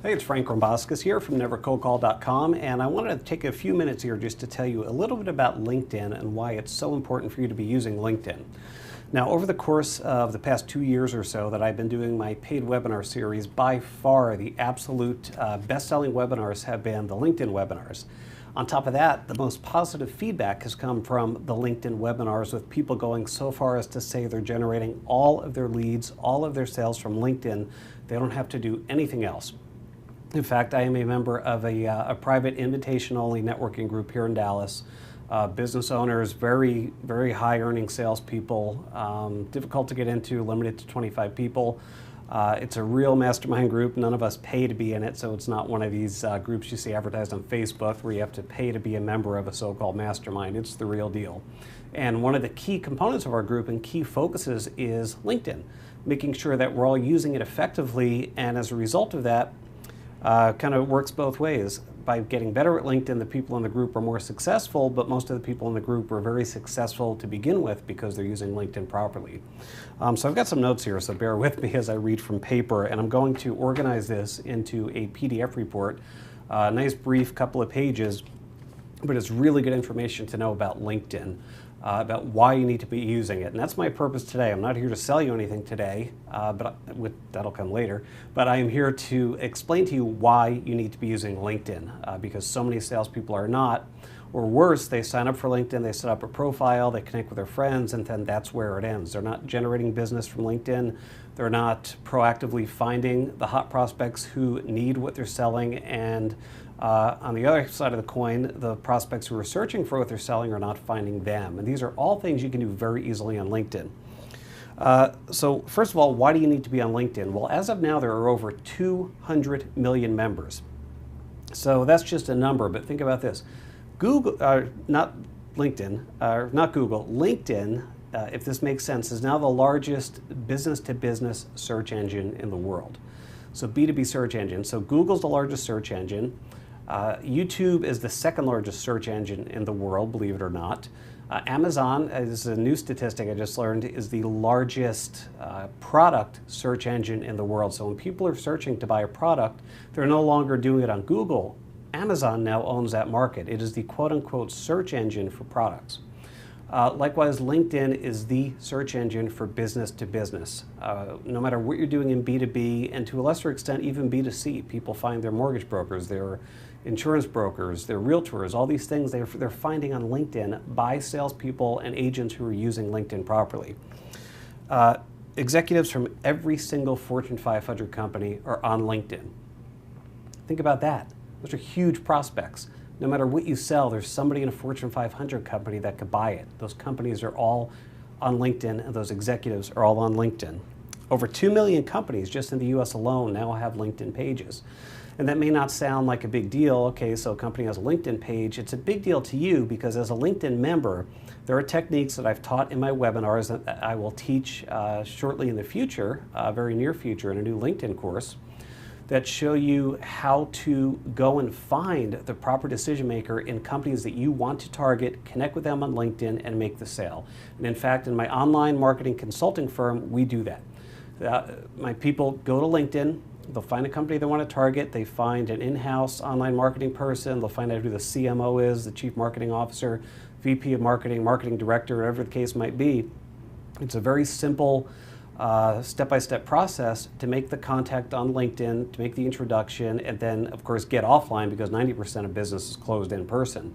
Hey, it's Frank Romboskis here from NeverColdCall.com, and I wanted to take a few minutes here just to tell you a little bit about LinkedIn and why it's so important for you to be using LinkedIn. Now, over the course of the past 2 years or so that I've been doing my paid webinar series, by far the absolute best-selling webinars have been the LinkedIn webinars. On top of that, the most positive feedback has come from the LinkedIn webinars, with people going so far as to say they're generating all of their leads, all of their sales from LinkedIn. They don't have to do anything else. In fact, I am a member of a private invitation-only networking group here in Dallas. Business owners, very high-earning salespeople, difficult to get into, limited to 25 people. It's a real mastermind group. None of us pay to be in it, so it's not one of these groups you see advertised on Facebook where you have to pay to be a member of a so-called mastermind. It's the real deal. And one of the key components of our group and key focuses is LinkedIn, making sure that we're all using it effectively, and as a result of that, kind of works both ways. By getting better at LinkedIn, the people in the group are more successful, but most of the people in the group are very successful to begin with because they're using LinkedIn properly. So I've got some notes here, so bear with me as I read from paper, and I'm going to organize this into a PDF report. Nice brief couple of pages, but it's really good information to know about LinkedIn. About why you need to be using it. And that's my purpose today. I'm not here to sell you anything today, that'll come later. But I am here to explain to you why you need to be using LinkedIn, because so many salespeople are not, or worse, they sign up for LinkedIn, they set up a profile, they connect with their friends, and then that's where it ends. They're not generating business from LinkedIn. They're not proactively finding the hot prospects who need what they're selling, and on the other side of the coin, the prospects who are searching for what they're selling are not finding them. And these are all things you can do very easily on LinkedIn. So first of all, why do you need to be on LinkedIn? Well, as of now, there are over 200 million members. So that's just a number, but think about this. Google, not LinkedIn, not Google, LinkedIn, if this makes sense, is now the largest business-to-business search engine in the world. So B2B search engine. So Google's the largest search engine. YouTube is the second largest search engine in the world, believe it or not. Amazon, as a new statistic I just learned, is the largest product search engine in the world. So when people are searching to buy a product, they're no longer doing it on Google. Amazon now owns that market. It is the quote-unquote search engine for products. Likewise, LinkedIn is the search engine for business to business. No matter what you're doing in B2B, and to a lesser extent even B2C, people find their mortgage brokers, their insurance brokers, their realtors, all these things they're finding on LinkedIn by salespeople and agents who are using LinkedIn properly. Executives from every single Fortune 500 company are on LinkedIn. Think about that. Those are huge prospects. No matter what you sell, there's somebody in a Fortune 500 company that could buy it. Those companies are all on LinkedIn, and those executives are all on LinkedIn. Over 2 million companies just in the US alone now have LinkedIn pages. And that may not sound like a big deal. Okay, so a company has a LinkedIn page. It's a big deal to you because as a LinkedIn member, there are techniques that I've taught in my webinars that I will teach shortly in the future, very near future, in a new LinkedIn course, that show you how to go and find the proper decision maker in companies that you want to target, connect with them on LinkedIn, and make the sale. And in fact, in my online marketing consulting firm, we do that. My people go to LinkedIn, they'll find a company they want to target, they find an in-house online marketing person, they'll find out who the CMO is, the Chief Marketing Officer, VP of Marketing, Marketing Director, whatever the case might be. It's a very simple step-by-step process to make the contact on LinkedIn, to make the introduction, and then, of course, get offline because 90% of business is closed in person.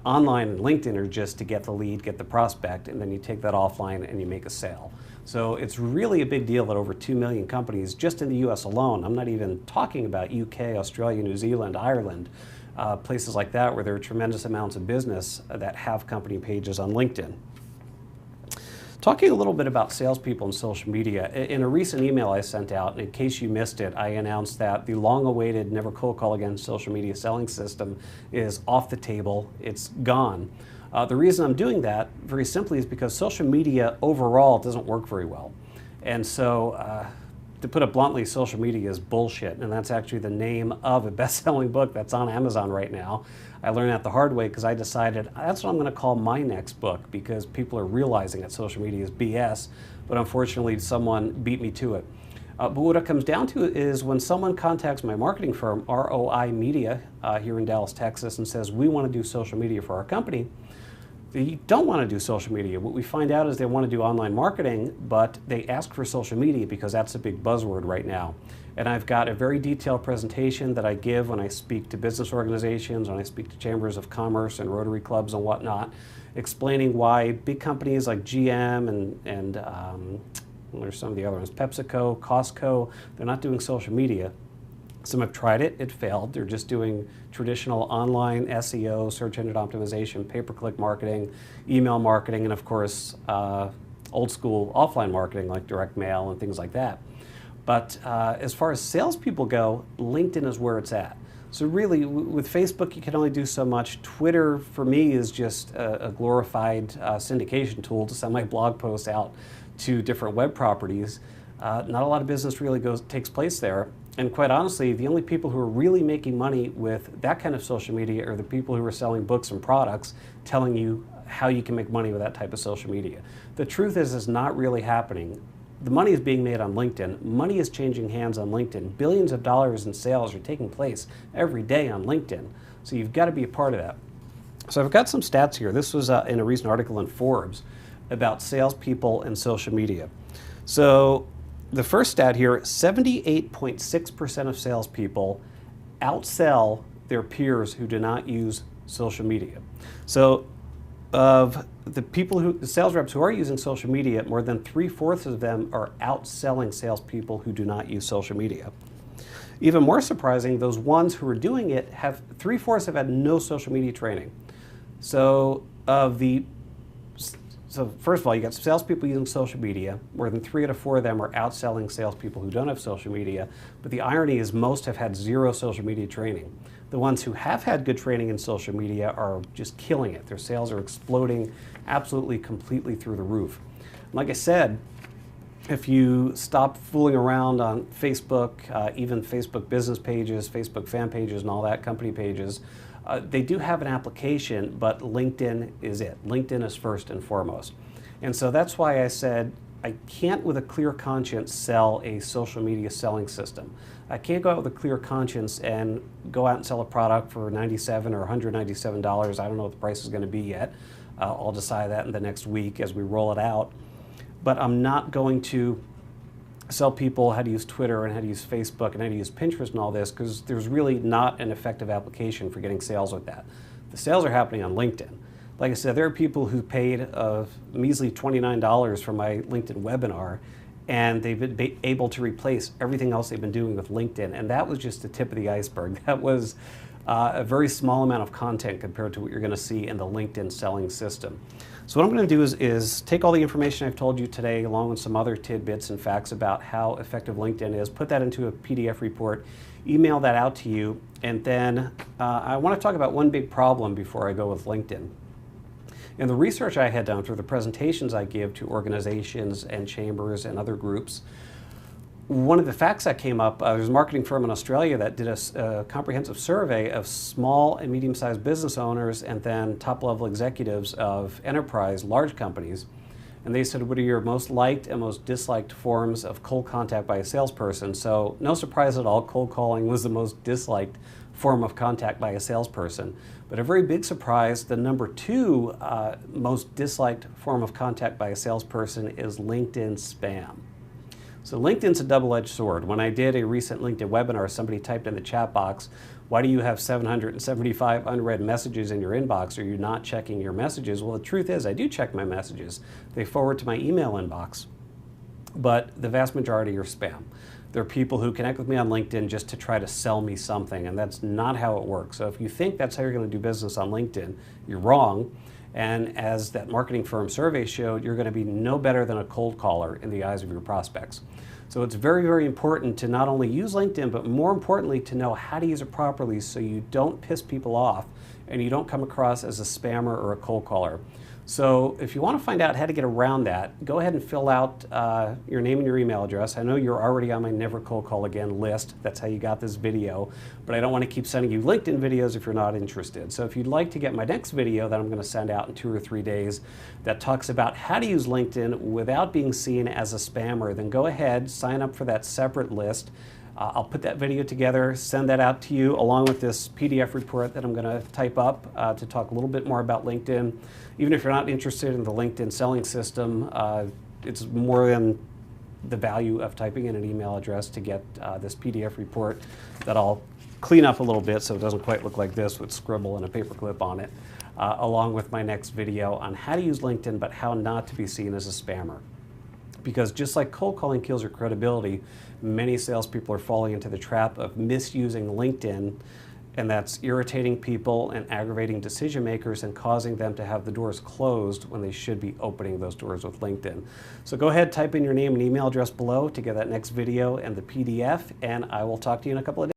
Online and LinkedIn are just to get the lead, get the prospect, and then you take that offline and you make a sale. So it's really a big deal that over 2 million companies, just in the US alone, I'm not even talking about UK, Australia, New Zealand, Ireland, places like that where there are tremendous amounts of business that have company pages on LinkedIn. Talking a little bit about salespeople and social media, in a recent email I sent out, and in case you missed it, I announced that the long-awaited Never Cold Call Again social media selling system is off the table. It's gone. The reason I'm doing that, very simply, is because social media overall doesn't work very well. And so, to put it bluntly, social media is bullshit, and that's actually the name of a best-selling book that's on Amazon right now. I learned that the hard way because I decided that's what I'm going to call my next book, because people are realizing that social media is BS, but unfortunately someone beat me to it. But what it comes down to is when someone contacts my marketing firm, ROI Media, here in Dallas, Texas, and says, we want to do social media for our company, they don't want to do social media. What we find out is they want to do online marketing, but they ask for social media because that's a big buzzword right now. And I've got a very detailed presentation that I give when I speak to business organizations, when I speak to chambers of commerce and Rotary clubs and whatnot, explaining why big companies like GM and there's some of the other ones, PepsiCo, Costco, they're not doing social media. Some have tried it, it failed. They're just doing traditional online SEO, search engine optimization, pay-per-click marketing, email marketing, and of course, old school offline marketing like direct mail and things like that. But as far as salespeople go, LinkedIn is where it's at. So really, with Facebook, you can only do so much. Twitter, for me, is just a glorified syndication tool to send my blog posts out to different web properties. Not a lot of business really takes place there. And quite honestly, the only people who are really making money with that kind of social media are the people who are selling books and products, telling you how you can make money with that type of social media. The truth is, it's not really happening. The money is being made on LinkedIn. Money is changing hands on LinkedIn. Billions of dollars in sales are taking place every day on LinkedIn. So you've got to be a part of that. So I've got some stats here. This was in a recent article in Forbes about salespeople and social media. So the first stat here, 78.6% of salespeople outsell their peers who do not use social media. So of the the sales reps who are using social media, more than 3/4 of them are outselling salespeople who do not use social media. Even more surprising, those ones who are doing it have 3/4 have had no social media training. So first of all, you got salespeople using social media. More than 3 out of 4 of them are outselling salespeople who don't have social media. But the irony is most have had zero social media training. The ones who have had good training in social media are just killing it. Their sales are exploding absolutely, completely through the roof. Like I said, if you stop fooling around on Facebook, even Facebook business pages, Facebook fan pages, and all that, company pages, they do have an application, but LinkedIn is it. LinkedIn is first and foremost. And so that's why I said I can't with a clear conscience sell a social media selling system. I can't go out with a clear conscience and go out and sell a product for $97 or $197. I don't know what the price is going to be yet. I'll decide that in the next week as we roll it out. But I'm not going to sell people how to use Twitter and how to use Facebook and how to use Pinterest and all this, because there's really not an effective application for getting sales with that. The sales are happening on LinkedIn. Like I said, there are people who paid a measly $29 for my LinkedIn webinar, and they've been able to replace everything else they've been doing with LinkedIn, and that was just the tip of the iceberg. That was a very small amount of content compared to what you're going to see in the LinkedIn selling system. So what I'm going to do is take all the information I've told you today, along with some other tidbits and facts about how effective LinkedIn is, put that into a PDF report, email that out to you, and then I want to talk about one big problem before I go with LinkedIn. In the research I had done for the presentations I give to organizations and chambers and other groups, one of the facts that came up, there's a marketing firm in Australia that did a comprehensive survey of small and medium-sized business owners and then top-level executives of enterprise, large companies. And they said, what are your most liked and most disliked forms of cold contact by a salesperson? So no surprise at all, cold calling was the most disliked form of contact by a salesperson. But a very big surprise, the number 2 most disliked form of contact by a salesperson is LinkedIn spam. So LinkedIn's a double-edged sword. When I did a recent LinkedIn webinar, somebody typed in the chat box, why do you have 775 unread messages in your inbox? Are you not checking your messages? Well, the truth is I do check my messages. They forward to my email inbox, but the vast majority are spam. There are people who connect with me on LinkedIn just to try to sell me something, and that's not how it works. So if you think that's how you're going to do business on LinkedIn, you're wrong. And as that marketing firm survey showed, you're going to be no better than a cold caller in the eyes of your prospects. So it's very, very important to not only use LinkedIn, but more importantly to know how to use it properly so you don't piss people off and you don't come across as a spammer or a cold caller. So if you want to find out how to get around that, go ahead and fill out your name and your email address. I know you're already on my Never Cold Call Again list. That's how you got this video. But I don't want to keep sending you LinkedIn videos if you're not interested. So if you'd like to get my next video that I'm going to send out in 2 or 3 days that talks about how to use LinkedIn without being seen as a spammer, then go ahead, sign up for that separate list. I'll put that video together, send that out to you along with this PDF report that I'm going to type up to talk a little bit more about LinkedIn. Even if you're not interested in the LinkedIn selling system, it's more than the value of typing in an email address to get this PDF report that I'll clean up a little bit so it doesn't quite look like this with scribble and a paperclip on it, along with my next video on how to use LinkedIn but how not to be seen as a spammer. Because just like cold calling kills your credibility, many salespeople are falling into the trap of misusing LinkedIn, and that's irritating people and aggravating decision makers and causing them to have the doors closed when they should be opening those doors with LinkedIn. So go ahead, type in your name and email address below to get that next video and the PDF, and I will talk to you in a couple of days.